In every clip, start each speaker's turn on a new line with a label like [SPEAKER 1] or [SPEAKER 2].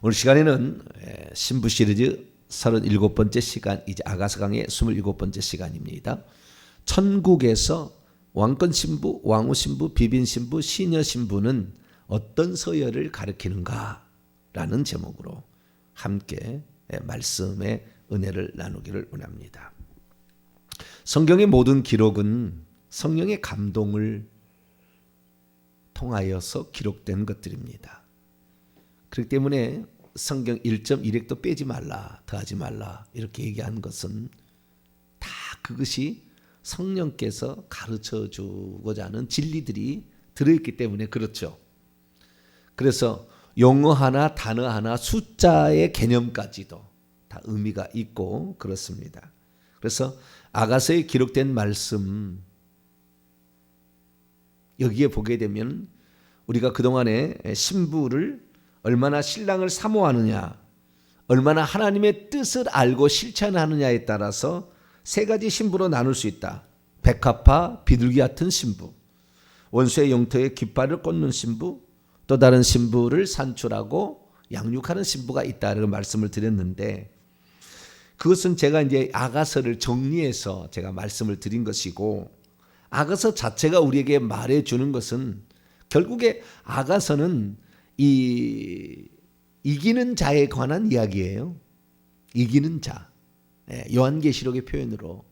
[SPEAKER 1] 오늘 시간에는 신부 시리즈 37번째 시간, 이제 아가서 강의 27번째 시간입니다. 천국에서 왕권 신부, 왕후 신부, 비빈 신부, 시녀 신부는 어떤 서열을 가리키는가라는 제목으로 함께 말씀의 은혜를 나누기를 원합니다. 성경의 모든 기록은 성령의 감동을 통하여서 기록된 것들입니다. 그렇기 때문에 성경 1.1획도 빼지 말라, 더하지 말라 이렇게 얘기한 것은 다 그것이 성령께서 가르쳐 주고자 하는 진리들이 들어있기 때문에 그렇죠. 그래서 용어 하나, 단어 하나, 숫자의 개념까지도 다 의미가 있고 그렇습니다. 그래서 아가서에 기록된 말씀 여기에 보게 되면 우리가 그동안에 신부를 얼마나 신랑을 사모하느냐, 얼마나 하나님의 뜻을 알고 실천하느냐에 따라서 세 가지 신부로 나눌 수 있다. 백합화, 비둘기 같은 신부, 원수의 영토에 깃발을 꽂는 신부, 또 다른 신부를 산출하고 양육하는 신부가 있다는 말씀을 드렸는데, 그것은 제가 이제 아가서를 정리해서 제가 말씀을 드린 것이고, 아가서 자체가 우리에게 말해주는 것은 결국에 아가서는 이기는 자에 관한 이야기예요. 이기는 자. 요한계시록의 표현으로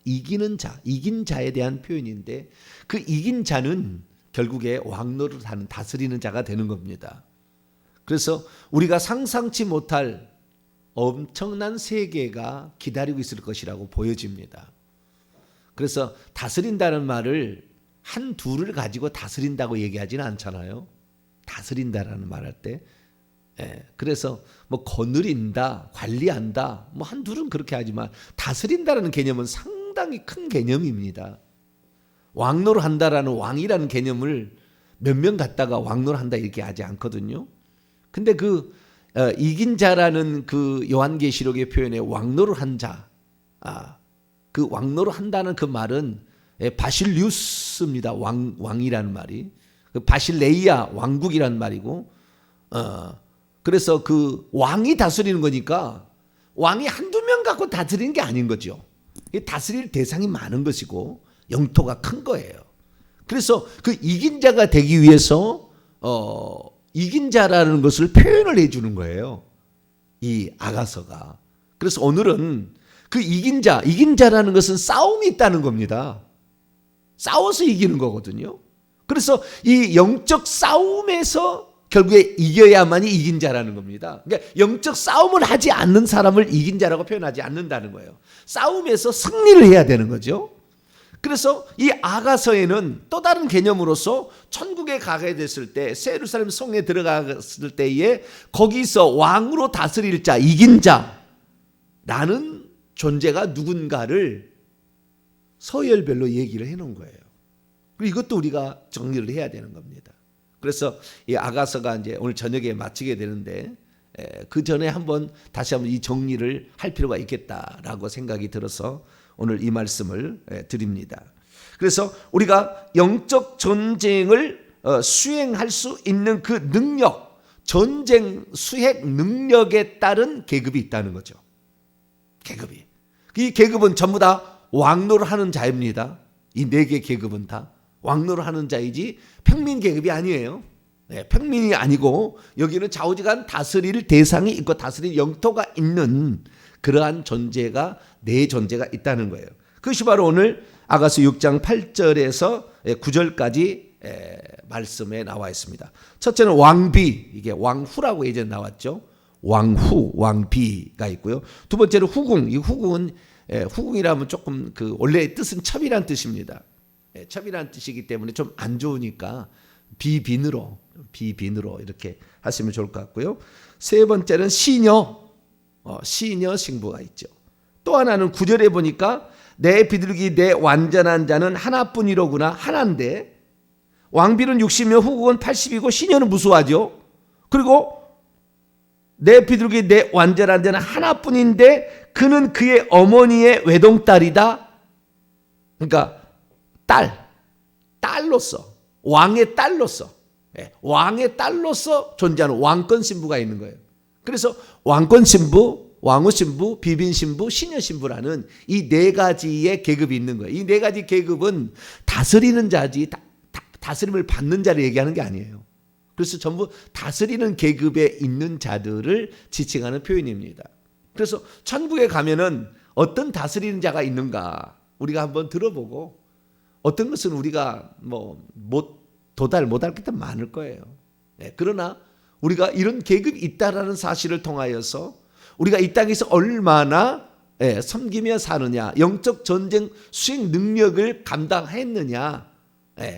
[SPEAKER 1] 이기는 자, 이긴 자에 대한 표현인데 그 이긴 자는 결국에 왕노릇하는 다스리는 자가 되는 겁니다. 그래서 우리가 상상치 못할 엄청난 세계가 기다리고 있을 것이라고 보여집니다. 그래서 다스린다는 말을 한 둘을 가지고 다스린다고 얘기하지는 않잖아요. 다스린다라는 말할 때, 그래서 뭐 거느린다, 관리한다, 뭐 한 둘은 그렇게 하지만 다스린다라는 개념은 상당히 큰 개념입니다. 왕노를 한다라는 왕이라는 개념을 몇 명 갖다가 왕노를 한다 이렇게 하지 않거든요. 근데 그 이긴 자라는 그 요한계시록의 표현에 왕노를 한 자, 그 왕노를 한다는 그 말은 바실리우스입니다. 왕이라는 말이. 바실레이아 왕국이란 말이고, 그래서 그 왕이 다스리는 거니까 왕이 한두 명 갖고 다스리는 게 아닌 거죠. 다스릴 대상이 많은 것이고 영토가 큰 거예요. 그래서 그 이긴 자가 되기 위해서 이긴 자라는 것을 표현을 해주는 거예요. 이 아가서가. 그래서 오늘은 그 이긴 자라는 것은 싸움이 있다는 겁니다. 싸워서 이기는 거거든요. 그래서 이 영적 싸움에서 결국에 이겨야만이 이긴 자라는 겁니다. 그러니까 영적 싸움을 하지 않는 사람을 이긴 자라고 표현하지 않는다는 거예요. 싸움에서 승리를 해야 되는 거죠. 그래서 이 아가서에는 또 다른 개념으로서 천국에 가게 됐을 때, 새 예루살렘 성에 들어갔을 때에 거기서 왕으로 다스릴 자, 이긴 자라는 존재가 누군가를 서열별로 얘기를 해놓은 거예요. 그리고 이것도 우리가 정리를 해야 되는 겁니다. 그래서 이 아가서가 이제 오늘 저녁에 마치게 되는데 그 전에 다시 한번 이 정리를 할 필요가 있겠다라고 생각이 들어서 오늘 이 말씀을 드립니다. 그래서 우리가 영적 전쟁을 수행할 수 있는 그 능력, 전쟁 수행 능력에 따른 계급이 있다는 거죠. 계급이. 이 계급은 전부 다 왕노를 하는 자입니다. 이 네 개 계급은 다 왕노를 하는 자이지 평민 계급이 아니에요. 평민이 아니고 여기는 좌우지간 다스릴 대상이 있고 다스릴 영토가 있는 그러한 존재가 네 존재가 있다는 거예요. 그것이 바로 오늘 아가서 6장 8절에서 9절까지 말씀에 나와 있습니다. 첫째는 왕비, 이게 왕후라고 예전에 나왔죠. 왕후, 왕비가 있고요. 두 번째는 후궁, 이 후궁은 후궁이라면 조금 그 원래 뜻은 첩이란 뜻입니다. 첩이란 뜻이기 때문에 좀 안 좋으니까 비빈으로 이렇게 하시면 좋을 것 같고요. 세 번째는 시녀 신부가 있죠. 또 하나는 9절에 보니까 내 비둘기 내 완전한 자는 하나뿐이로구나. 하나인데 왕비는 60명, 후궁은 80이고 시녀는 무수하죠. 그리고 내 비둘기 내 완전한 자는 하나뿐인데 그는 그의 어머니의 외동딸이다. 그러니까 딸로서, 왕의 딸로서 존재하는 왕권 신부가 있는 거예요. 그래서 왕권 신부, 왕후 신부, 비빈 신부, 시녀 신부라는 이 네 가지의 계급이 있는 거예요. 이 네 가지 계급은 다스리는 자지 다스림을 받는 자를 얘기하는 게 아니에요. 그래서 전부 다스리는 계급에 있는 자들을 지칭하는 표현입니다. 그래서 천국에 가면은 어떤 다스리는 자가 있는가 우리가 한번 들어보고 어떤 것은 우리가 도달 못할 게 더 많을 거예요. 그러나 우리가 이런 계급이 있다라는 사실을 통하여서 우리가 이 땅에서 얼마나 섬기며 사느냐, 영적 전쟁 수행 능력을 감당했느냐,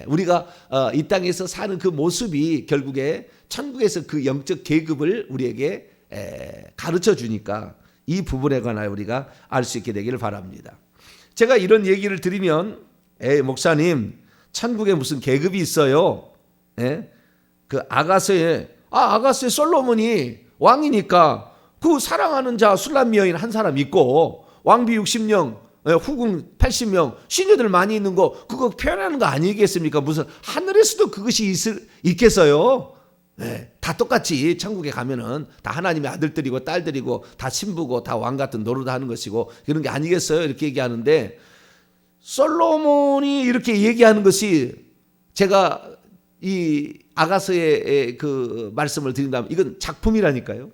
[SPEAKER 1] 우리가 이 땅에서 사는 그 모습이 결국에 천국에서 그 영적 계급을 우리에게 가르쳐 주니까 이 부분에 관하여 우리가 알 수 있게 되기를 바랍니다. 제가 이런 얘기를 드리면 목사님 천국에 무슨 계급이 있어요? 그 아가서에 솔로몬이 왕이니까 그 사랑하는 자 술람 여인 한 사람 있고 왕비 60명, 후궁 80명, 시녀들 많이 있는 거 그거 표현하는 거 아니겠습니까? 무슨 하늘에서도 그것이 있겠어요? 다 똑같이 천국에 가면은 다 하나님의 아들들이고 딸들이고 다 신부고 다 왕 같은 노릇 하는 것이고 그런 게 아니겠어요? 이렇게 얘기하는데 솔로몬이 이렇게 얘기하는 것이 제가 이 아가서의 그 말씀을 드린다면 이건 작품이라니까요.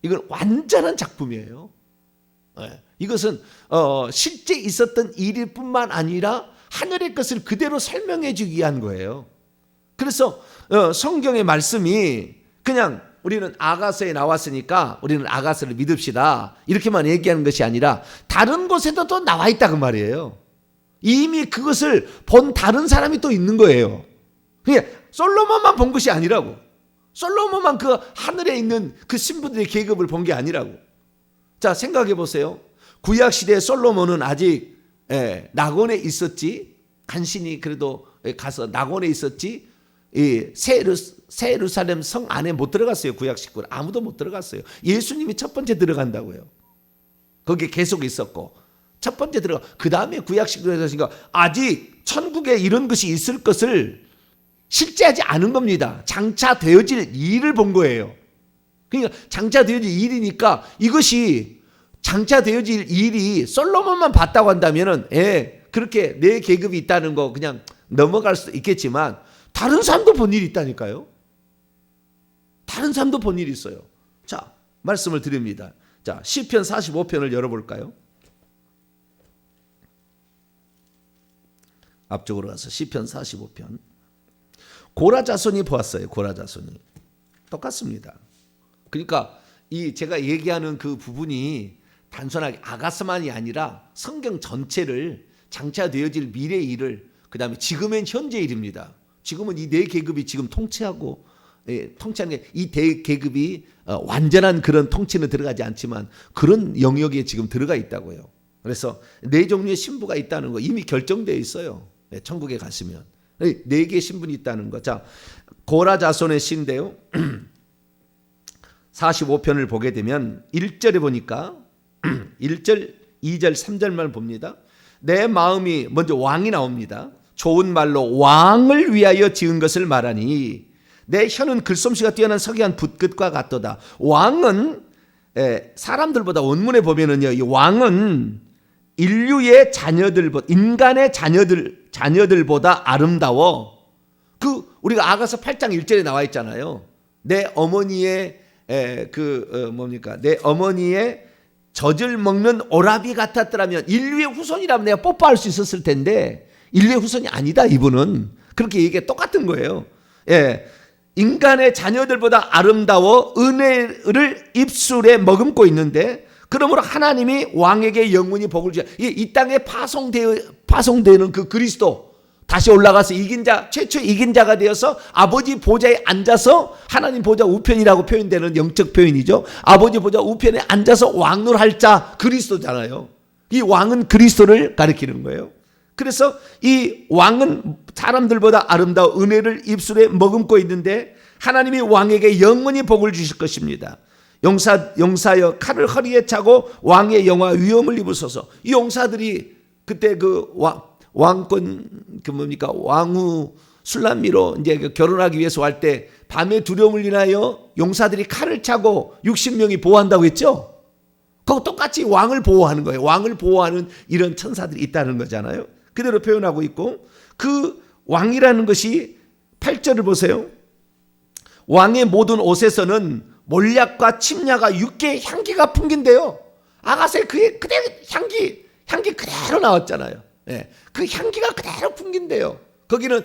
[SPEAKER 1] 이건 완전한 작품이에요. 이것은 실제 있었던 일일 뿐만 아니라 하늘의 것을 그대로 설명해 주기 위한 거예요. 그래서 성경의 말씀이 그냥 우리는 아가서에 나왔으니까 우리는 아가서를 믿읍시다 이렇게만 얘기하는 것이 아니라 다른 곳에도 또 나와 있다 그 말이에요. 이미 그것을 본 다른 사람이 또 있는 거예요. 그냥 솔로몬만 본 것이 아니라고. 솔로몬만 그 하늘에 있는 그 신부들의 계급을 본 게 아니라고. 자, 생각해 보세요. 구약시대의 솔로몬은 아직 낙원에 있었지. 간신히 그래도 가서 낙원에 있었지. 새 예루살렘 성 안에 못 들어갔어요. 구약 식구는 아무도 못 들어갔어요. 예수님이 첫 번째 들어간다고요. 거기에 계속 있었고 첫 번째 들어가. 그 다음에 구약 식구에 있으니까 아직 천국에 이런 것이 있을 것을 실제하지 않은 겁니다. 장차 되어질 일을 본 거예요. 그러니까 장차 되어질 일이니까 이것이 장차 되어질 일이 솔로몬만 봤다고 한다면은 그렇게 내 계급이 있다는 거 그냥 넘어갈 수도 있겠지만 다른 사람도 본 일이 있다니까요. 다른 사람도 본 일이 있어요. 자, 말씀을 드립니다. 자, 시편 45편을 열어볼까요? 앞쪽으로 가서 시편 45편. 고라 자손이 보았어요. 고라 자손이 똑같습니다. 그러니까 이 제가 얘기하는 그 부분이 단순하게 아가서만이 아니라 성경 전체를 장차 되어질 미래의 일을 그다음에 지금은 현재 일입니다. 지금은 이 네 계급이 지금 통치하고 통치하는 게 이 대 계급이 완전한 그런 통치는 들어가지 않지만 그런 영역에 지금 들어가 있다고요. 그래서 네 종류의 신부가 있다는 거 이미 결정되어 있어요. 천국에 가시면 네 개의 신분이 있다는 거. 자, 고라 자손의 시인데요. 45편을 보게 되면 1절에 보니까 1절, 2절, 3절만 봅니다. 내 마음이 먼저 왕이 나옵니다. 좋은 말로 왕을 위하여 지은 것을 말하니 내 혀는 글솜씨가 뛰어난 석유한 붓끝과 같도다. 왕은 사람들보다 원문에 보면은요, 이 왕은 인류의 자녀들보다 인간의 자녀들보다 아름다워. 그 우리가 아가서 8장 1절에 나와 있잖아요. 내 어머니의 내 어머니의 젖을 먹는 오라비 같았더라면 인류의 후손이라면 내가 뽀뽀할 수 있었을 텐데 인류의 후손이 아니다. 이분은 그렇게 얘기가 똑같은 거예요. 인간의 자녀들보다 아름다워 은혜를 입술에 머금고 있는데 그러므로 하나님이 왕에게 영원히 복을 주자. 이 땅에 파송되는 그 그리스도 다시 올라가서 최초 이긴 자가 되어서 아버지 보좌에 앉아서 하나님 보좌 우편이라고 표현되는 영적 표현이죠. 아버지 보좌 우편에 앉아서 왕노할 자 그리스도잖아요. 이 왕은 그리스도를 가리키는 거예요. 그래서 이 왕은 사람들보다 아름다워 은혜를 입술에 머금고 있는데 하나님이 왕에게 영원히 복을 주실 것입니다. 용사여 칼을 허리에 차고 왕의 영화 위엄을 입으소서. 이 용사들이 그때 그 왕권 왕후 술람미로 이제 결혼하기 위해서 할 때 밤에 두려움을 인하여 용사들이 칼을 차고 60명이 보호한다고 했죠. 그거 똑같이 왕을 보호하는 거예요. 왕을 보호하는 이런 천사들이 있다는 거잖아요. 그대로 표현하고 있고, 그 왕이라는 것이 8절을 보세요. 왕의 모든 옷에서는 몰약과 침야가 육개의 향기가 풍긴대요. 아가스의 그의 그대로 향기 그대로 나왔잖아요. 예, 그 향기가 그대로 풍긴대요. 거기는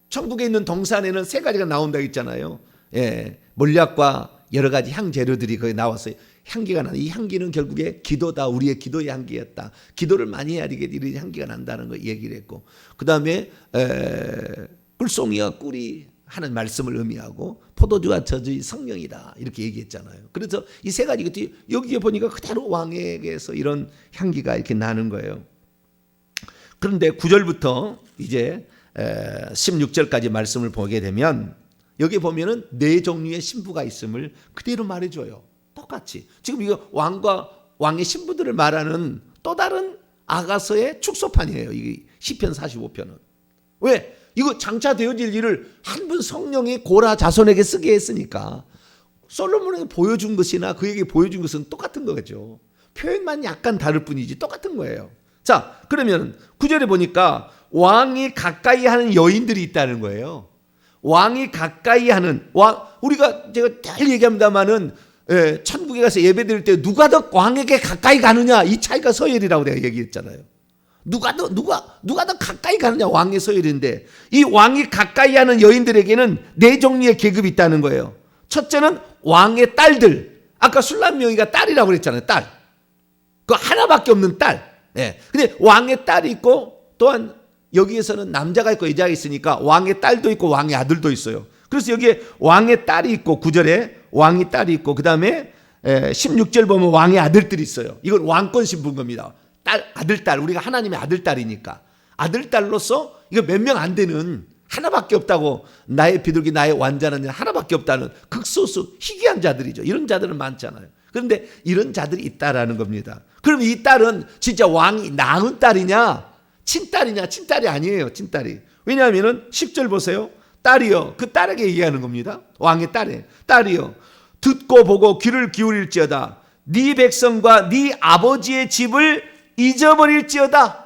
[SPEAKER 1] 천국에 있는 동산에는 세 가지가 나온다고 했잖아요. 예, 몰약과 여러 가지 향 재료들이 거기 나왔어요. 향기가 나. 이 향기는 결국에 기도다. 우리의 기도의 향기였다. 기도를 많이 해야 이런 향기가 난다는 거 얘기를 했고, 그 다음에 꿀송이와 꿀이 하는 말씀을 의미하고, 포도주와 저주의 성령이다 이렇게 얘기했잖아요. 그래서 이 세 가지 것들이 여기에 보니까 그대로 왕에게서 이런 향기가 이렇게 나는 거예요. 그런데 9절부터 이제 16절까지 말씀을 보게 되면, 여기 보면은 네 종류의 신부가 있음을 그대로 말해줘요. 똑같이. 지금 이거 왕과 왕의 신부들을 말하는 또 다른 아가서의 축소판이에요. 이게 시편 45편은. 왜? 이거 장차 되어질 일을 한 분 성령이 고라 자손에게 쓰게 했으니까 솔로몬에게 보여준 것이나 그에게 보여준 것은 똑같은 거겠죠. 표현만 약간 다를 뿐이지 똑같은 거예요. 자, 그러면 9절에 보니까 왕이 가까이 하는 여인들이 있다는 거예요. 왕이 가까이 하는 제가 잘 얘기합니다만은, 천국에 가서 예배 드릴 때 누가 더 왕에게 가까이 가느냐, 이 차이가 서열이라고 내가 얘기했잖아요. 누가 더 가까이 가느냐, 왕의 서열인데, 이 왕이 가까이 하는 여인들에게는 네 종류의 계급이 있다는 거예요. 첫째는 왕의 딸들. 아까 술람명이가 딸이라고 그랬잖아요. 딸. 그 하나밖에 없는 딸. 예. 근데 왕의 딸이 있고, 또한 여기에서는 남자가 있고 여자가 있으니까 왕의 딸도 있고 왕의 아들도 있어요. 그래서 여기에 왕의 딸이 있고, 9절에 왕의 딸이 있고, 그 다음에 16절 보면 왕의 아들들이 있어요. 이건 왕권 신부인 겁니다. 아들딸, 우리가 하나님의 아들딸이니까. 아들딸로서 이거 몇 명 안 되는, 하나밖에 없다고, 나의 비둘기 나의 완자는 하나밖에 없다는 극소수 희귀한 자들이죠. 이런 자들은 많잖아요. 그런데 이런 자들이 있다라는 겁니다. 그럼 이 딸은 진짜 왕이 낳은 딸이냐, 친딸이냐? 친딸이 아니에요. 친딸이. 왜냐하면 10절 보세요. 딸이여, 그 딸에게 얘기하는 겁니다. 왕의 딸이여, 듣고 보고 귀를 기울일지어다. 네 백성과 네 아버지의 집을 잊어버릴지어다.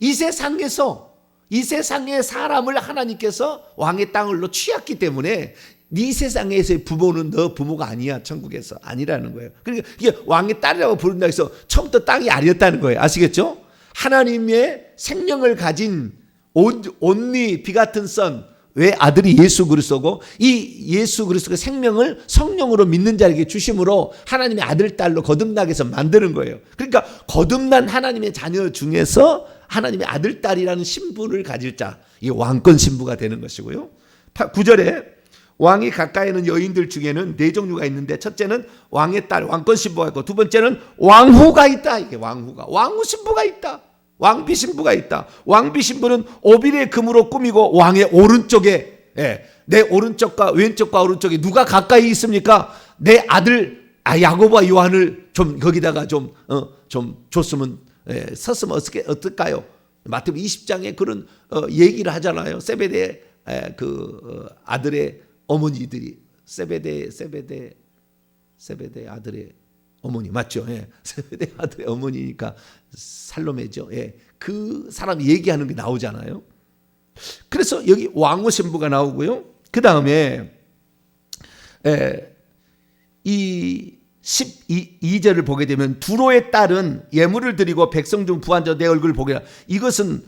[SPEAKER 1] 이 세상의 사람을 하나님께서 왕의 땅으로 취했기 때문에 네 세상에서의 부모는 너 부모가 아니야. 천국에서 아니라는 거예요. 그러니까 이게 왕의 딸이라고 부른다 해서 처음부터 땅이 아니었다는 거예요. 아시겠죠? 하나님의 생명을 가진 온리 비같은 선, 왜 아들이 예수 그리스도고, 이 예수 그리스도의 생명을 성령으로 믿는 자에게 주심으로 하나님의 아들 딸로 거듭나게 해서 만드는 거예요. 그러니까 거듭난 하나님의 자녀 중에서 하나님의 아들 딸이라는 신분을 가질 자, 이게 왕권 신부가 되는 것이고요. 9절에 왕이 가까이 있는 여인들 중에는 네 종류가 있는데, 첫째는 왕의 딸, 왕권 신부가 있고, 두 번째는 왕후가 있다. 이게 왕후 신부가 있다. 왕비 신부가 있다. 왕비 신부는 오빌의 금으로 꾸미고 왕의 오른쪽에, 내 오른쪽과 왼쪽과 오른쪽에 누가 가까이 있습니까? 내 아들 야고보와 요한을 좀 거기다가 좀 줬으면, 섰으면 어떨까요? 마태복음 20장에 그런 얘기를 하잖아요. 세베대 아들의 어머니들이, 세베대 아들의 어머니 맞죠? 예. 세베대 아들의 어머니니까 살로메죠. 예. 그 사람 얘기하는 게 나오잖아요. 그래서 여기 왕후 신부가 나오고요. 그 다음에 이 12절을 보게 되면, 두로의 딸은 예물을 드리고 백성 중 부한 자 내 얼굴을 보게 하라. 이것은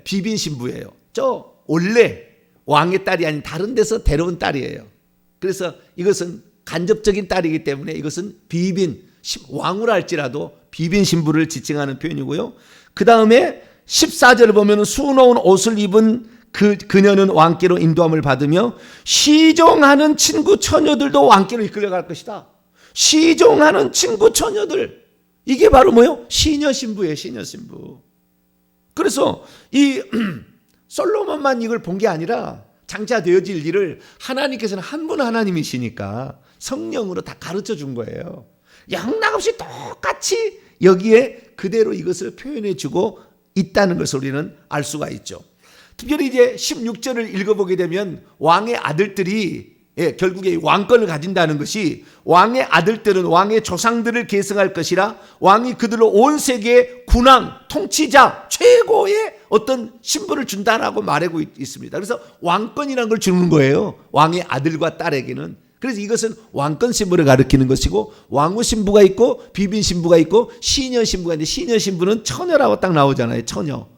[SPEAKER 1] 비빈 신부예요. 저 원래 왕의 딸이 아닌 다른 데서 데려온 딸이에요. 그래서 이것은 간접적인 딸이기 때문에 이것은 비빈, 왕후라 할지라도 비빈 신부를 지칭하는 표현이고요. 그 다음에 14절을 보면 수놓은 옷을 입은 그녀는 왕께로 인도함을 받으며 시종하는 친구 처녀들도 왕께로 이끌려갈 것이다. 시종하는 친구 처녀들, 이게 바로 뭐예요? 시녀 신부예요. 시녀 신부. 그래서 이 솔로몬만 이걸 본 게 아니라 장차 되어질 일을 하나님께서는 한 분 하나님이시니까 성령으로 다 가르쳐 준 거예요. 양락없이 똑같이 여기에 그대로 이것을 표현해 주고 있다는 것을 우리는 알 수가 있죠. 특별히 이제 16절을 읽어보게 되면 왕의 아들들이 결국에 왕권을 가진다는 것이 왕의 아들들은 왕의 조상들을 계승할 것이라 왕이 그들로 온 세계의 군왕, 통치자, 최고의 어떤 신분을 준다라고 말하고 있습니다. 그래서 왕권이라는 걸 주는 거예요. 왕의 아들과 딸에게는. 그래서 이것은 왕권 신부를 가리키는 것이고 왕후 신부가 있고 비빈 신부가 있고 시녀 신부가 있는데 시녀 신부는 처녀라고 딱 나오잖아요. 처녀.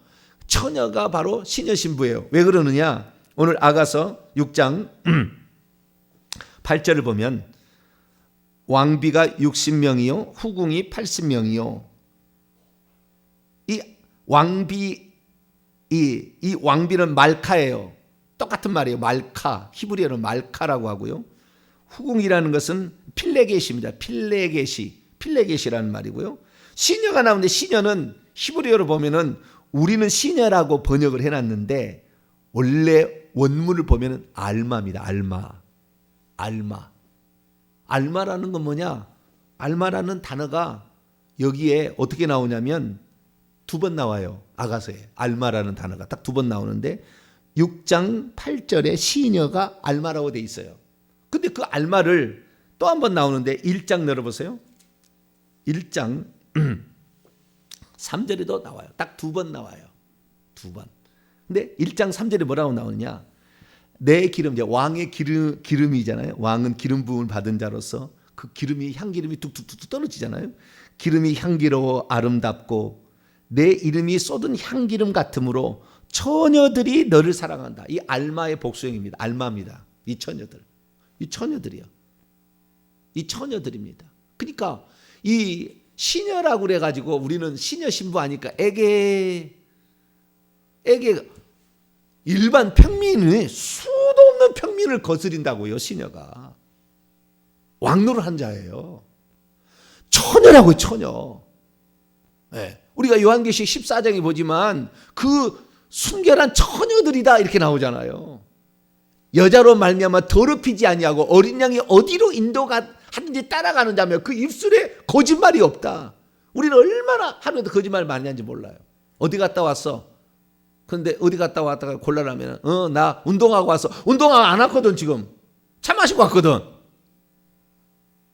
[SPEAKER 1] 처녀가 바로 시녀 신부예요. 왜 그러느냐? 오늘 아가서 6장 8절을 보면 왕비가 60명이요 후궁이 80명이요. 이 왕비는 말카예요. 똑같은 말이에요. 말카. 히브리어로 말카라고 하고요. 후궁이라는 것은 필레게시입니다. 필레게시라는 말이고요. 시녀가 나오는데 시녀는 히브리어로 보면은 우리는 시녀라고 번역을 해놨는데 원래 원문을 보면은 알마입니다. 알마라는 건 뭐냐? 알마라는 단어가 여기에 어떻게 나오냐면 2번 나와요. 아가서에 알마라는 단어가 딱 2번 나오는데 6장 8절에 시녀가 알마라고 돼 있어요. 근데 그 알마를 또 한 번 나오는데 1장 열어보세요. 1장 3절에도 나와요. 딱 2번 나와요. 2번. 근데 1장 3절에 뭐라고 나오느냐? 내 기름, 이제 왕의 기름이잖아요. 왕은 기름 부음을 받은 자로서 그 기름이 향기름이 뚝뚝뚝 떨어지잖아요. 기름이 향기로워 아름답고 내 이름이 쏟은 향기름 같으므로 처녀들이 너를 사랑한다. 이 알마의 복수형입니다. 알마입니다. 이 처녀들이요. 이 처녀들입니다. 그러니까 이 시녀라고 그래가지고 우리는 시녀 신부 하니까 애게 일반 평민의 수도 없는 평민을 거스린다고요. 시녀가 왕노를 한 자예요. 처녀라고요. 처녀. 네. 우리가 요한계시록 14장에 보지만 그 순결한 처녀들이다 이렇게 나오잖아요. 여자로 말미암아 더럽히지 아니하고 어린 양이 어디로 인도가 하든지 따라가는 자며 그 입술에 거짓말이 없다. 우리는 얼마나 하루에도 거짓말 많이 하는지 몰라요. 어디 갔다 왔어? 그런데 어디 갔다 왔다가 곤란하면 나 운동하고 왔어. 운동하고 안 왔거든. 지금 차 마시고 왔거든.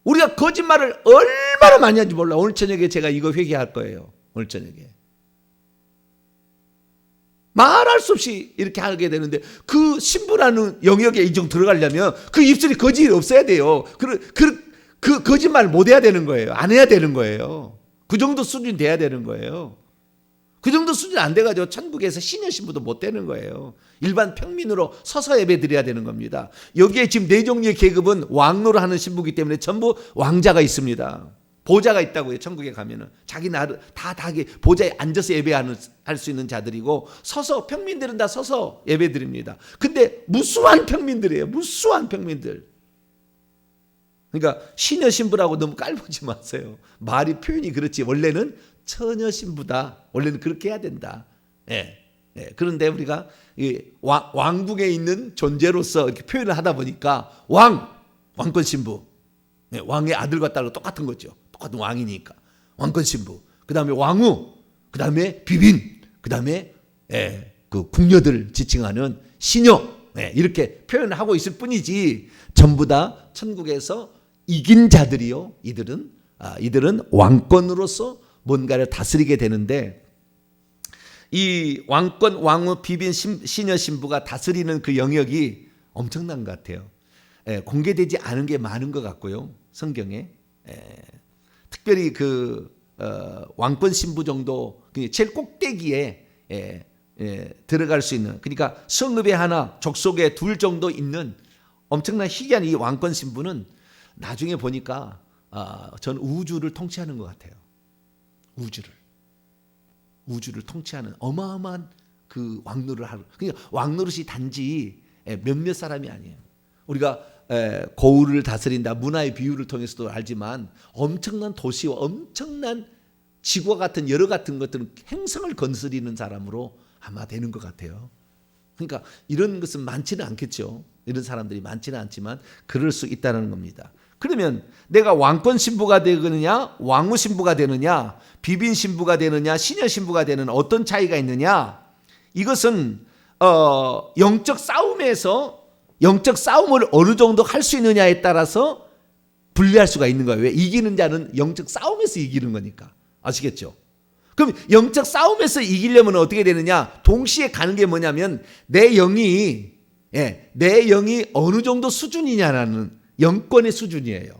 [SPEAKER 1] 우리가 거짓말을 얼마나 많이 하는지 몰라. 오늘 저녁에 제가 이거 회개할 거예요. 오늘 저녁에 말할 수 없이 이렇게 하게 되는데 그 신부라는 영역에 이정 들어가려면 그 입술이 거짓이 없어야 돼요. 그 거짓말 못 해야 되는 거예요. 안 해야 되는 거예요. 그 정도 수준 돼야 되는 거예요. 그 정도 수준 안 돼가지고 천국에서 시녀 신부도 못 되는 거예요. 일반 평민으로 서서 예배 드려야 되는 겁니다. 여기에 지금 네 종류의 계급은 왕노를 하는 신부이기 때문에 전부 왕자가 있습니다. 보좌가 있다고요. 천국에 가면은 자기 나를 다 보좌에 앉아서 예배할 수 있는 자들이고 서서 평민들은 다 서서 예배 드립니다. 근데 무수한 평민들이에요. 무수한 평민들. 그러니까 시녀 신부라고 너무 깔보지 마세요. 말이 표현이 그렇지 원래는 처녀 신부다. 원래는 그렇게 해야 된다. 그런데 우리가 왕국에 있는 존재로서 이렇게 표현을 하다 보니까 왕권 신부, 왕의 아들과 딸과 똑같은 거죠. 똑같은 왕이니까 왕권 신부, 그 다음에 왕후, 그 다음에 비빈, 그 다음에 그 궁녀들 지칭하는 시녀, 이렇게 표현을 하고 있을 뿐이지 전부 다 천국에서 이긴 자들이요. 이들은 왕권으로서 뭔가를 다스리게 되는데 이 왕권, 왕후, 비빈, 시녀 신부가 다스리는 그 영역이 엄청난 것 같아요. 공개되지 않은 게 많은 것 같고요. 성경에 특별히 그 왕권 신부 정도 제일 꼭대기에 들어갈 수 있는, 그러니까 성읍에 하나, 족속에 둘 정도 있는 엄청난 희귀한 이 왕권 신부는 나중에 보니까 전 우주를 통치하는 것 같아요. 우주를 통치하는 어마어마한 그 왕노를 하는. 그러니까 왕노릇이 단지 몇몇 사람이 아니에요. 우리가 고을을 다스린다, 문화의 비유를 통해서도 알지만 엄청난 도시와 엄청난 지구와 같은 여러 같은 것들은 행성을 건드리는 사람으로 아마 되는 것 같아요. 그러니까 이런 것은 많지는 않겠죠. 이런 사람들이 많지는 않지만 그럴 수 있다는 겁니다. 그러면 내가 왕권 신부가 되느냐, 왕후 신부가 되느냐, 비빈 신부가 되느냐, 시녀 신부가 되는 어떤 차이가 있느냐? 이것은 영적 싸움을 어느 정도 할 수 있느냐에 따라서 분리할 수가 있는 거예요. 왜? 이기는 자는 영적 싸움에서 이기는 거니까. 아시겠죠? 그럼 영적 싸움에서 이기려면 어떻게 되느냐? 동시에 가는 게 뭐냐면 내 영이 어느 정도 수준이냐라는 영권의 수준이에요.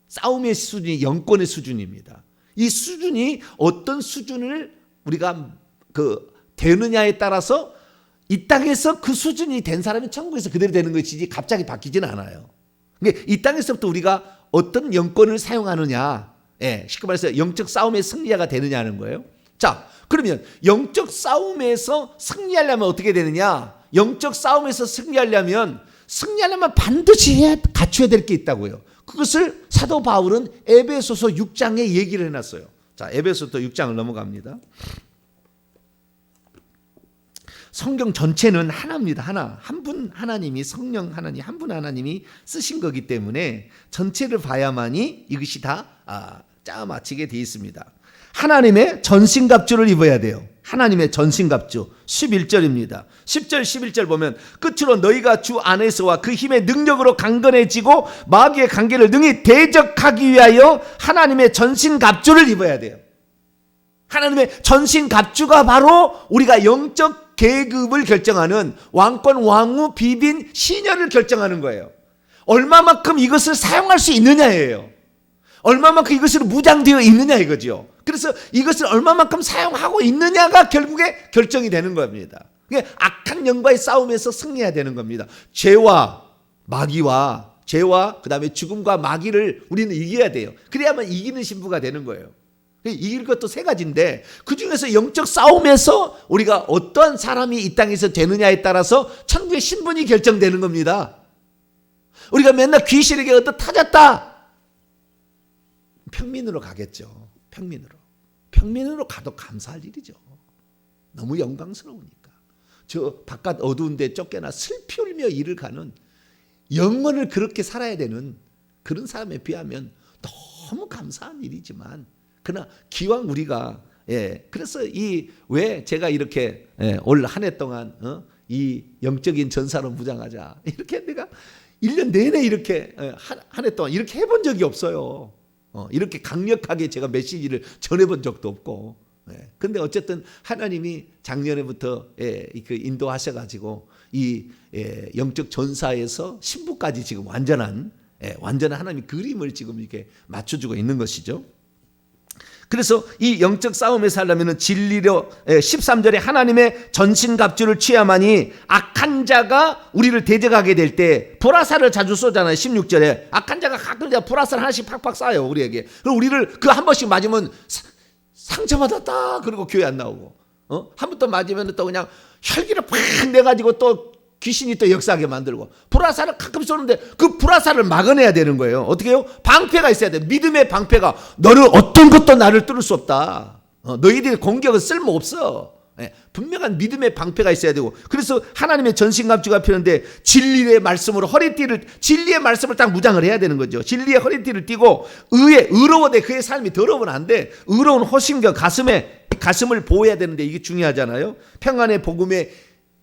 [SPEAKER 1] 싸움의 수준이 영권의 수준입니다. 이 수준이 어떤 수준을 우리가 되느냐에 따라서 이 땅에서 그 수준이 된 사람이 천국에서 그대로 되는 것이지 갑자기 바뀌지는 않아요. 그러니까 이 땅에서부터 우리가 어떤 영권을 사용하느냐, 쉽게 말해서 영적 싸움의 승리자가 되느냐는 거예요. 자, 그러면 영적 싸움에서 승리하려면 어떻게 되느냐? 영적 싸움에서 승리하려면 반드시 갖춰야 될 게 있다고요. 그것을 사도 바울은 에베소서 6장에 얘기를 해놨어요. 자, 에베소서 6장을 넘어갑니다. 성경 전체는 하나입니다. 한 분 하나님이, 성령 하나님, 한 분 하나님이 쓰신 거기 때문에 전체를 봐야만이 이것이 다 짜맞히게 되어 있습니다. 하나님의 전신갑주를 입어야 돼요. 하나님의 전신갑주 11절입니다. 10절 11절 보면 끝으로 너희가 주 안에서와 그 힘의 능력으로 강건해지고 마귀의 관계를 능히 대적하기 위하여 하나님의 전신갑주를 입어야 돼요. 하나님의 전신갑주가 바로 우리가 영적 계급을 결정하는 왕권, 왕후, 비빈, 시녀를 결정하는 거예요. 얼마만큼 이것을 사용할 수 있느냐예요. 얼마만큼 이것으로 무장되어 있느냐 이거죠. 그래서 이것을 얼마만큼 사용하고 있느냐가 결국에 결정이 되는 겁니다. 악한 영과의 싸움에서 승리해야 되는 겁니다. 죄와 그다음에 죽음과 마귀를 우리는 이겨야 돼요. 그래야만 이기는 신부가 되는 거예요. 이길 것도 세 가지인데 그중에서 영적 싸움에서 우리가 어떤 사람이 이 땅에서 되느냐에 따라서 천국의 신분이 결정되는 겁니다. 우리가 맨날 귀신에게 얻어타졌다. 평민으로 가겠죠. 평민으로 가도 감사할 일이죠. 너무 영광스러우니까. 저 바깥 어두운 데 쫓겨나 슬피 울며 일을 가는 영원을 그렇게 살아야 되는 그런 사람에 비하면 너무 감사한 일이지만 그러나 기왕 우리가 그래서 왜 제가 이렇게 올 한 해 동안 이 영적인 전사로 무장하자 이렇게 내가 1년 내내 이렇게 한 해 동안 이렇게 해본 적이 없어요. 이렇게 강력하게 제가 메시지를 전해본 적도 없고. 근데 어쨌든 하나님이 작년에부터 그 인도하셔가지고 이 영적 전사에서 신부까지 지금 완전한 하나님의 그림을 지금 이렇게 맞춰주고 있는 것이죠. 그래서 이 영적 싸움에 살려면 진리로 13절에 하나님의 전신갑주를 취해야만이 악한 자가 우리를 대적하게 될 때 불화살을 자주 쏘잖아요. 16절에 악한 자가 가끔 불화살 하나씩 팍팍 쏴요 우리에게. 그리고 우리를 그 한 번씩 맞으면 상처받았다 그리고 교회 안 나오고 한 번 또 맞으면 또 그냥 혈기를 팍 내가지고 또 귀신이 또 역사하게 만들고 불화살을 가끔 쏘는데 그 불화살을 막아내야 되는 거예요. 어떻게 해요? 방패가 있어야 돼. 믿음의 방패가 너는 어떤 것도 나를 뚫을 수 없다. 너희들의 공격은 쓸모없어. 분명한 믿음의 방패가 있어야 되고 그래서 하나님의 전신갑주가 필요한데 진리의 말씀으로 진리의 말씀을 딱 무장을 해야 되는 거죠. 진리의 허리띠를 띠고 의로워돼 그의 삶이 더러우면 안 돼. 의로운 호심과 가슴을 보호해야 되는데 이게 중요하잖아요. 평안의 복음에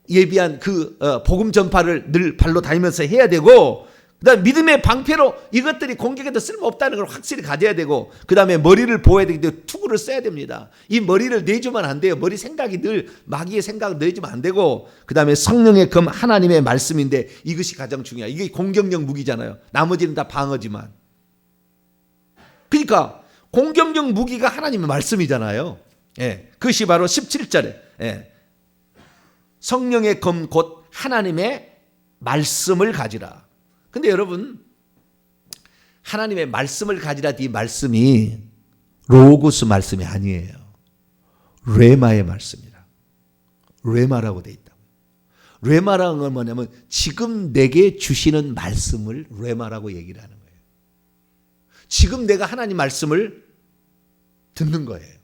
[SPEAKER 1] 예비한 그 복음 전파를 늘 발로 다니면서 해야 되고 그다음 믿음의 방패로 이것들이 공격에도 쓸모없다는 걸 확실히 가져야 되고 그다음에 머리를 보호해야 되기 때문에 투구를 써야 됩니다. 이 머리를 내주면 안 돼요. 머리 생각이 늘 마귀의 생각을 내주면 안 되고 그다음에 성령의 검 하나님의 말씀인데 이것이 가장 중요해요. 이게 공격력 무기잖아요. 나머지는 다 방어지만. 그러니까 공격력 무기가 하나님의 말씀이잖아요. 그것이 바로 17절에 성령의 검 곧 하나님의 말씀을 가지라. 근데 여러분 하나님의 말씀을 가지라 이 말씀이 로고스 말씀이 아니에요. 레마의 말씀이라. 레마라고 돼 있다고. 레마라는 건 뭐냐면 지금 내게 주시는 말씀을 레마라고 얘기를 하는 거예요. 지금 내가 하나님 말씀을 듣는 거예요.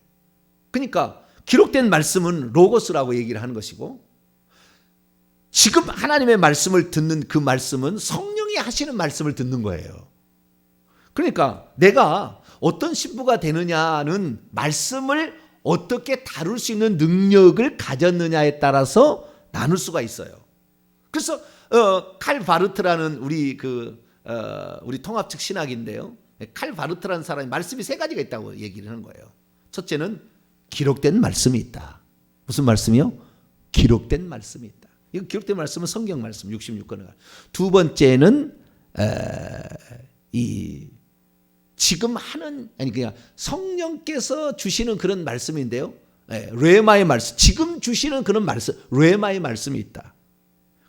[SPEAKER 1] 그러니까 기록된 말씀은 로고스라고 얘기를 하는 것이고 지금 하나님의 말씀을 듣는 그 말씀은 성령이 하시는 말씀을 듣는 거예요. 그러니까 내가 어떤 신부가 되느냐는 말씀을 어떻게 다룰 수 있는 능력을 가졌느냐에 따라서 나눌 수가 있어요. 그래서 칼 바르트라는 우리 통합측 신학인데요. 칼 바르트라는 사람이 말씀이 세 가지가 있다고 얘기를 하는 거예요. 첫째는 기록된 말씀이 있다. 무슨 말씀이요? 기록된 말씀이 있다. 이거 기록된 말씀은 성경 말씀 66권에. 두 번째는 지금 하는 그냥 성령께서 주시는 그런 말씀인데요. 레마의 말씀, 지금 주시는 그런 말씀, 레마의 말씀이 있다.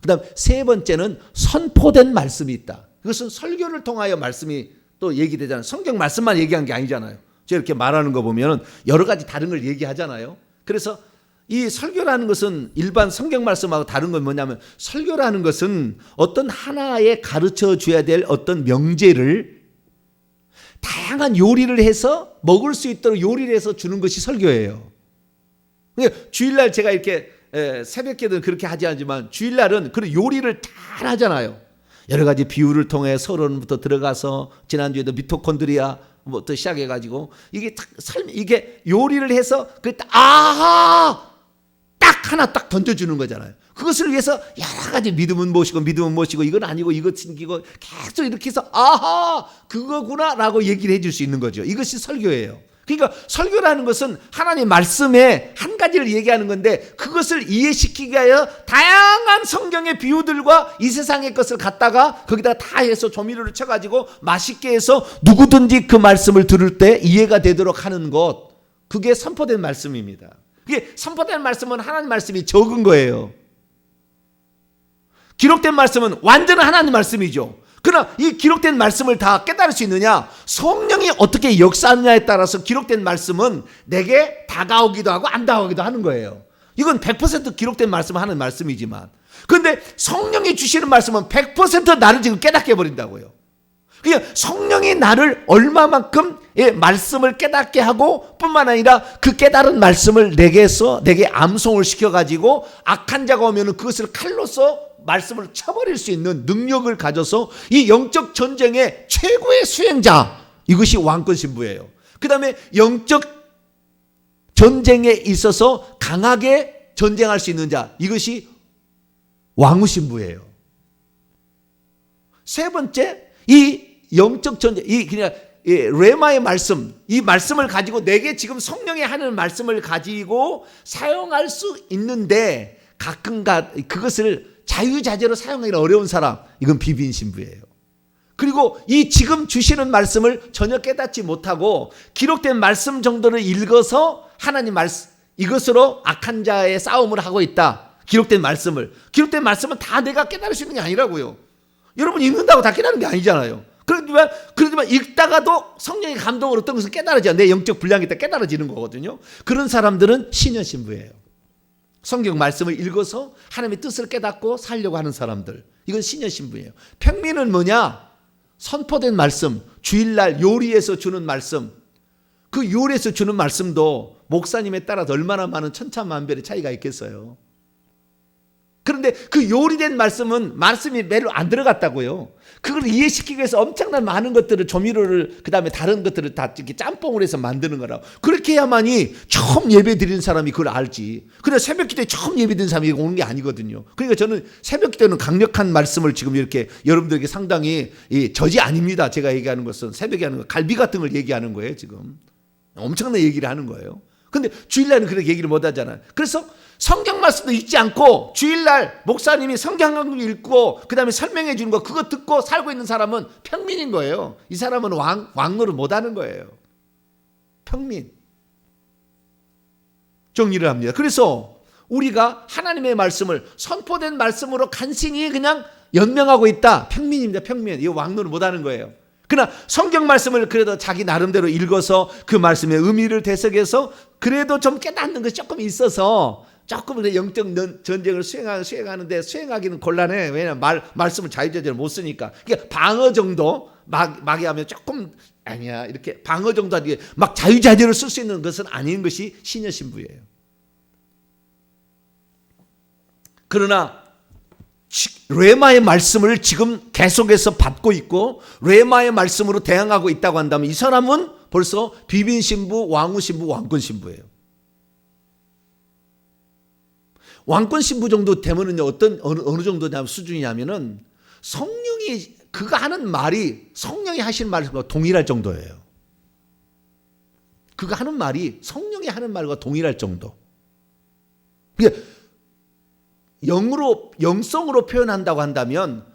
[SPEAKER 1] 그다음 세 번째는 선포된 말씀이 있다. 그것은 설교를 통하여 말씀이 또 얘기되잖아요. 성경 말씀만 얘기한 게 아니잖아요. 제가 이렇게 말하는 거 보면은 여러 가지 다른 걸 얘기하잖아요. 그래서 이 설교라는 것은 일반 성경 말씀하고 다른 건 뭐냐면, 설교라는 것은 어떤 하나의 가르쳐 줘야 될 어떤 명제를 다양한 요리를 해서 먹을 수 있도록 요리를 해서 주는 것이 설교예요. 주일날 제가 이렇게 새벽기도는 그렇게 하지 않지만 주일날은 그런 요리를 잘 하잖아요. 여러 가지 비유를 통해 서론부터 들어가서 지난주에도 미토콘드리아 또 시작해가지고 이게 요리를 해서 아하 딱 하나 딱 던져주는 거잖아요. 그것을 위해서 여러 가지 믿음은 무엇이고 이건 아니고 이것 챙기고 계속 이렇게 해서 아하 그거구나라고 얘기를 해줄 수 있는 거죠. 이것이 설교예요. 그러니까 설교라는 것은 하나님 말씀에 한 가지를 얘기하는 건데, 그것을 이해시키기 위하여 다양한 성경의 비유들과 이 세상의 것을 갖다가 거기다 다 해서 조미료를 쳐가지고 맛있게 해서 누구든지 그 말씀을 들을 때 이해가 되도록 하는 것, 그게 선포된 말씀입니다. 그게 선포된 말씀은 하나님 말씀이 적은 거예요. 기록된 말씀은 완전한 하나님 말씀이죠. 그러나 이 기록된 말씀을 다 깨달을 수 있느냐? 성령이 어떻게 역사하느냐에 따라서 기록된 말씀은 내게 다가오기도 하고 안 다가오기도 하는 거예요. 이건 100% 기록된 말씀 하는 말씀이지만, 그런데 성령이 주시는 말씀은 100% 나를 지금 깨닫게 해버린다고요. 그러니까 성령이 나를 얼마만큼 말씀을 깨닫게 하고 뿐만 아니라 그 깨달은 말씀을 내게 암송을 시켜가지고 악한 자가 오면 그것을 칼로서 말씀을 쳐버릴 수 있는 능력을 가져서 이 영적 전쟁의 최고의 수행자, 이것이 왕권 신부예요. 그 다음에 영적 전쟁에 있어서 강하게 전쟁할 수 있는 자, 이것이 왕후 신부예요. 세 번째, 이 영적 전쟁, 그냥 레마의 말씀, 이 말씀을 가지고 내게 지금 성령이 하는 말씀을 가지고 사용할 수 있는데 가끔 그것을 자유자재로 사용하기 어려운 사람, 이건 비빈 신부예요. 그리고 이 지금 주시는 말씀을 전혀 깨닫지 못하고 기록된 말씀 정도를 읽어서 하나님 말씀, 이것으로 악한 자의 싸움을 하고 있다. 기록된 말씀은 다 내가 깨달을 수 있는 게 아니라고요. 여러분 읽는다고 다 깨달는 게 아니잖아요. 그렇지만 읽다가도 성령의 감동으로 어떤 것을 깨달아져, 내 영적 분량이 다 깨달아지는 거거든요. 그런 사람들은 신여 신부예요. 성경 말씀을 읽어서 하나님의 뜻을 깨닫고 살려고 하는 사람들, 이건 신여 신부예요. 평민은 뭐냐? 선포된 말씀, 주일날 요리에서 주는 말씀, 그 요리에서 주는 말씀도 목사님에 따라서 얼마나 많은 천차만별의 차이가 있겠어요. 그런데 그 요리된 말씀이 매로 안 들어갔다고요. 그걸 이해시키기 위해서 엄청난 많은 것들을, 조미료를, 그 다음에 다른 것들을 다 이렇게 짬뽕을 해서 만드는 거라고. 그렇게 해야만이 처음 예배 드리는 사람이 그걸 알지. 그냥 새벽 기도에 처음 예배 드리는 사람이 오는 게 아니거든요. 그러니까 저는 새벽 기도는 강력한 말씀을 지금 이렇게 여러분들에게 상당히 저지 아닙니다. 제가 얘기하는 것은 새벽에 하는 거, 갈비 같은 걸 얘기하는 거예요, 지금. 엄청난 얘기를 하는 거예요. 근데 주일날은 그렇게 얘기를 못 하잖아요. 그래서 성경 말씀도 읽지 않고 주일날 목사님이 성경 한 권 읽고 그 다음에 설명해 주는 거, 그거 듣고 살고 있는 사람은 평민인 거예요. 이 사람은 왕노를 못 하는 거예요. 평민. 정리를 합니다. 그래서 우리가 하나님의 말씀을 선포된 말씀으로 간신히 그냥 연명하고 있다. 평민입니다. 평민. 이거 왕노를 못 하는 거예요. 그러나 성경 말씀을 그래도 자기 나름대로 읽어서 그 말씀의 의미를 되새겨서 그래도 좀 깨닫는 것이 조금 있어서 조금 영적 전쟁을 수행하는데 수행하기는 곤란해. 왜냐하면 말씀을 자유자재로 못 쓰니까. 그러니까 방어 정도 막이 하면 조금 아니야. 이렇게 방어 정도 하기 막 자유자재로 쓸 수 있는 것은 아닌 것이 신여 신부예요. 그러나 레마의 말씀을 지금 계속해서 받고 있고 레마의 말씀으로 대항하고 있다고 한다면 이 사람은 벌써 비빈 신부, 왕후 신부, 왕권 신부예요. 왕권 신부 정도 되면은 어느 정도냐 수준이냐면은 성령이 그가 하는 말이 성령이 하시는 말과 동일할 정도예요. 그가 하는 말이 성령이 하는 말과 동일할 정도. 영성으로 표현한다고 한다면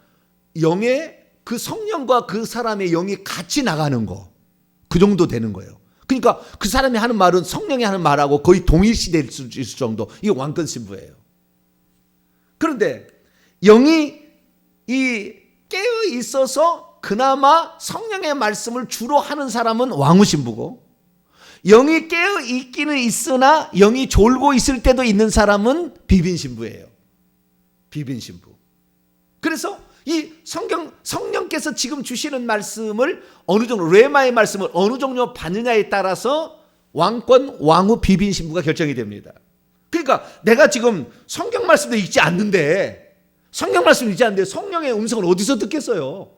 [SPEAKER 1] 영의 그 성령과 그 사람의 영이 같이 나가는 거, 그 정도 되는 거예요. 그러니까 그 사람이 하는 말은 성령이 하는 말하고 거의 동일시될 수 있을 정도. 이게 왕권 신부예요. 그런데 영이 이 깨어 있어서 그나마 성령의 말씀을 주로 하는 사람은 왕후 신부고, 영이 깨어 있기는 있으나 영이 졸고 있을 때도 있는 사람은 비빈 신부예요. 비빈 신부. 그래서 이 성령께서 지금 주시는 말씀을 어느 정도, 레마의 말씀을 어느 정도 받느냐에 따라서 왕권, 왕후, 비빈 신부가 결정이 됩니다. 그러니까 내가 지금 성경 말씀도 읽지 않는데, 성령의 음성을 어디서 듣겠어요?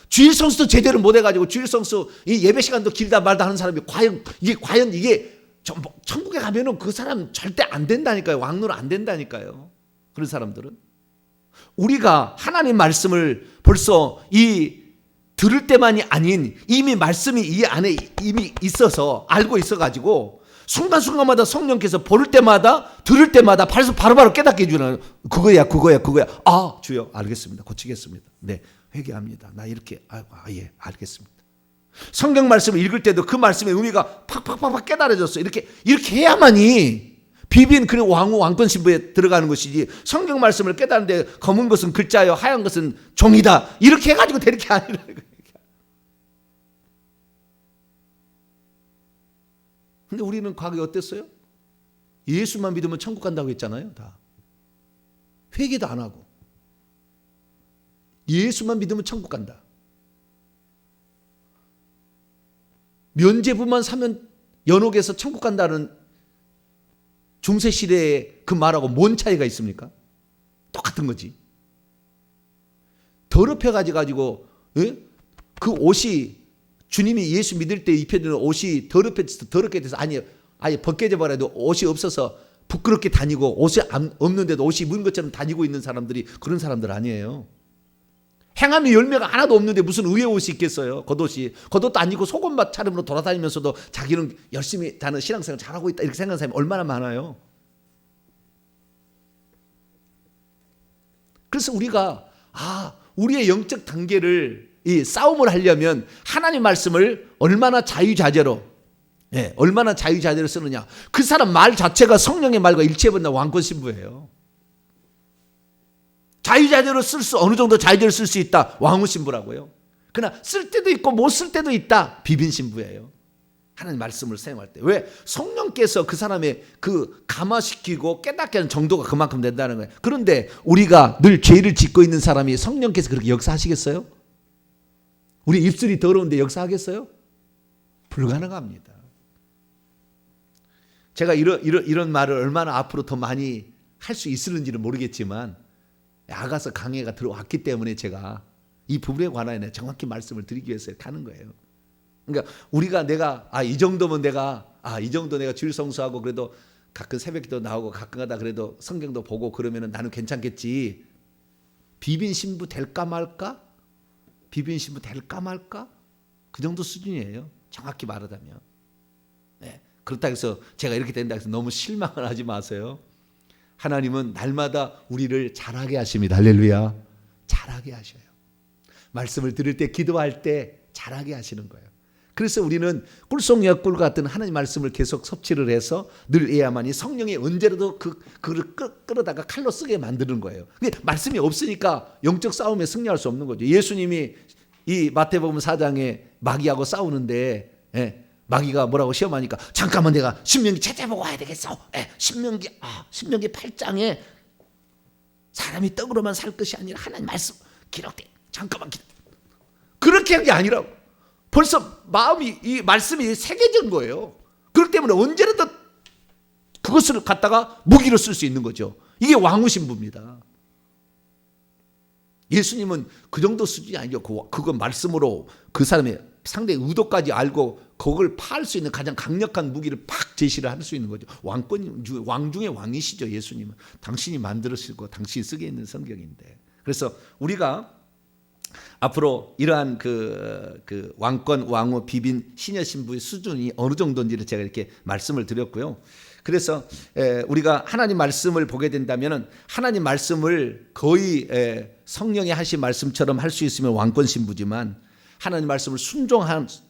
[SPEAKER 1] 주일 성수도 제대로 못 해가지고 주일 성수 이 예배 시간도 길다 말다 하는 사람이 과연 이게 천국에 가면은 그 사람 절대 안 된다니까요. 왕노로 안 된다니까요. 그런 사람들은. 우리가 하나님 말씀을 벌써 들을 때만이 아닌 이미 말씀이 이 안에 이미 있어서 알고 있어가지고 순간순간마다 성령께서 볼 때마다 들을 때마다 바로바로 깨닫게 해주는 그거야. 아, 주여 알겠습니다. 고치겠습니다. 네, 회개합니다. 나 이렇게 예, 알겠습니다. 성경 말씀을 읽을 때도 그 말씀의 의미가 팍팍팍 깨달아졌어. 이렇게 해야만이 비빈 그리고 왕후 왕권 신부에 들어가는 것이지, 성경 말씀을 깨닫는데 검은 것은 글자요 하얀 것은 종이다 이렇게 해가지고 되는 게 아니라. 근데 우리는 과거에 어땠어요? 예수만 믿으면 천국 간다고 했잖아요. 다 회개도 안 하고 예수만 믿으면 천국 간다. 면죄부만 사면 연옥에서 천국 간다는 중세시대의 그 말하고 뭔 차이가 있습니까? 똑같은 거지. 더럽혀가지고 그 옷이 주님이 예수 믿을 때 입혀주는 옷이 더럽게 돼서 아예 벗겨져 버려도 옷이 없어서 부끄럽게 다니고 옷이 없는데도 옷이 묻은 것처럼 다니고 있는 사람들이 그런 사람들 아니에요. 행함의 열매가 하나도 없는데 무슨 의의 옷이 있겠어요. 겉옷도 아니고 속옷만 차림으로 돌아다니면서도 자기는 열심히 나는 신앙생활 잘하고 있다 이렇게 생각하는 사람이 얼마나 많아요. 그래서 우리가 우리의 영적 단계를 이 싸움을 하려면 하나님 말씀을 얼마나 자유자재로 쓰느냐. 그 사람 말 자체가 성령의 말과 일치해본다 왕권 신부예요. 자유자재로 어느 정도 자유자재로 쓸 수 있다 왕후 신부라고요. 그러나 쓸 때도 있고 못 쓸 때도 있다 비빈 신부예요. 하나님 말씀을 사용할 때. 왜? 성령께서 그 사람의 그 감화시키고 깨닫게 하는 정도가 그만큼 된다는 거예요. 그런데 우리가 늘 죄를 짓고 있는 사람이 성령께서 그렇게 역사하시겠어요? 우리 입술이 더러운데 역사하겠어요? 불가능합니다. 제가 이런 말을 얼마나 앞으로 더 많이 할 수 있을는지는 모르겠지만 아가서 강해가 들어왔기 때문에 제가 이 부분에 관하여 정확히 말씀을 드리기 위해서 이렇게 하는 거예요. 그러니까 내가 이 정도 내가 주일 성수하고 그래도 가끔 새벽기도 나오고 가끔가다 그래도 성경도 보고 그러면은 나는 괜찮겠지. 비빈 신부 될까 말까? 그 정도 수준이에요. 정확히 말하자면. 네. 그렇다고 해서 제가 이렇게 된다고 해서 너무 실망을 하지 마세요. 하나님은 날마다 우리를 잘하게 하십니다. 할렐루야. 잘하게 하셔요. 말씀을 들을 때, 기도할 때 잘하게 하시는 거예요. 그래서 우리는 꿀송이와 꿀 같은 하나님 말씀을 계속 섭취를 해서 늘 해야만이 성령이 언제라도 그를 끌어다가 칼로 쓰게 만드는 거예요. 근데 말씀이 없으니까 영적 싸움에 승리할 수 없는 거죠. 예수님이 이 마태복음 4장에 마귀하고 싸우는데 마귀가 뭐라고 시험하니까 잠깐만 내가 신명기 찾아보고 와야 되겠어. 신명기 8장에 사람이 떡으로만 살 것이 아니라 하나님 말씀 기록돼. 잠깐만 기다려. 그렇게 한 게 아니라고. 벌써 이 말씀이 새겨진 거예요. 그렇기 때문에 언제라도 그것을 갖다가 무기로 쓸 수 있는 거죠. 이게 왕후 신부입니다. 예수님은 그 정도 수준이 아니죠. 그건 말씀으로 그 사람의 상대의 의도까지 알고 그걸 파할 수 있는 가장 강력한 무기를 팍 제시를 할 수 있는 거죠. 왕 중의 왕이시죠. 예수님은. 당신이 만들었고 당신이 쓰게 있는 성경인데. 그래서 우리가 앞으로 이러한 그 왕권, 왕후, 비빈, 시녀 신부의 수준이 어느 정도인지를 제가 이렇게 말씀을 드렸고요. 그래서 우리가 하나님 말씀을 보게 된다면은 하나님 말씀을 거의 성령이 하신 말씀처럼 할 수 있으면 왕권 신부지만 하나님 말씀을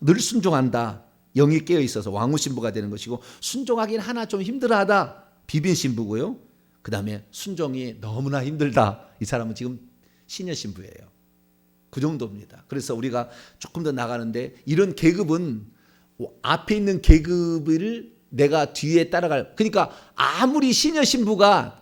[SPEAKER 1] 늘 순종한다. 영이 깨어 있어서 왕후 신부가 되는 것이고 순종하긴 하나 좀 힘들어하다. 비빈 신부고요. 그 다음에 순종이 너무나 힘들다. 이 사람은 지금 시녀 신부예요. 그 정도입니다. 그래서 우리가 조금 더 나가는데 이런 계급은 앞에 있는 계급을 내가 뒤에 따라갈. 그러니까 아무리 시녀 신부가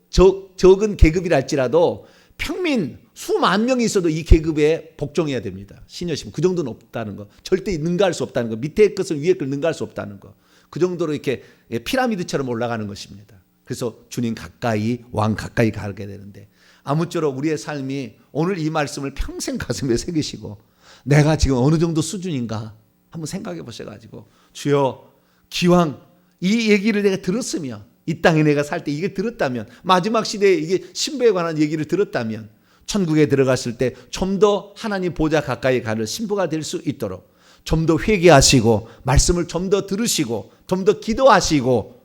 [SPEAKER 1] 적은 계급이라 할지라도 평민 수만 명이 있어도 이 계급에 복종해야 됩니다. 시녀 신부. 그 정도는 없다는 거. 절대 능가할 수 없다는 거. 밑에 것을 위에 걸 능가할 수 없다는 거. 그 정도로 이렇게 피라미드처럼 올라가는 것입니다. 그래서 주님 가까이, 왕 가까이 가게 되는데 아무쪼록 우리의 삶이 오늘 이 말씀을 평생 가슴에 새기시고 내가 지금 어느 정도 수준인가 한번 생각해 보셔가지고 주여 기왕 이 얘기를 내가 들었으면 이 땅에 내가 살 때 이게 들었다면 마지막 시대에 이게 신부에 관한 얘기를 들었다면 천국에 들어갔을 때 좀 더 하나님 보좌 가까이 가는 신부가 될 수 있도록 좀 더 회개하시고 말씀을 좀 더 들으시고 좀 더 기도하시고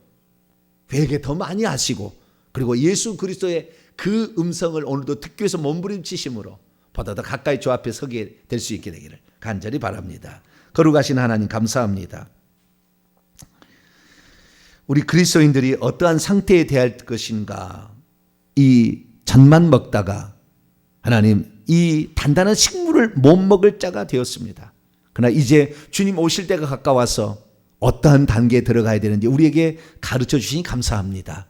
[SPEAKER 1] 회개 더 많이 하시고 그리고 예수 그리스도의 그 음성을 오늘도 듣기 위해서 몸부림치심으로 보다 더 가까이 주 앞에 서게 될 수 있게 되기를 간절히 바랍니다. 거룩하신 하나님 감사합니다. 우리 그리스도인들이 어떠한 상태에 대할 것인가 이 젖만 먹다가 하나님 이 단단한 식물을 못 먹을 자가 되었습니다. 그러나 이제 주님 오실 때가 가까워서 어떠한 단계에 들어가야 되는지 우리에게 가르쳐 주시니 감사합니다.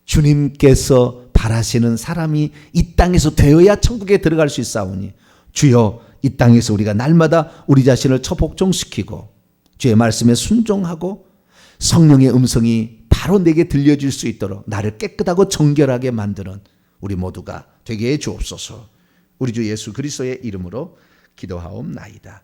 [SPEAKER 1] 주님께서 바라시는 사람이 이 땅에서 되어야 천국에 들어갈 수 있사오니 주여 이 땅에서 우리가 날마다 우리 자신을 처복종시키고 주의 말씀에 순종하고 성령의 음성이 바로 내게 들려질 수 있도록 나를 깨끗하고 정결하게 만드는 우리 모두가 되게 해 주옵소서. 우리 주 예수 그리스도의 이름으로 기도하옵나이다.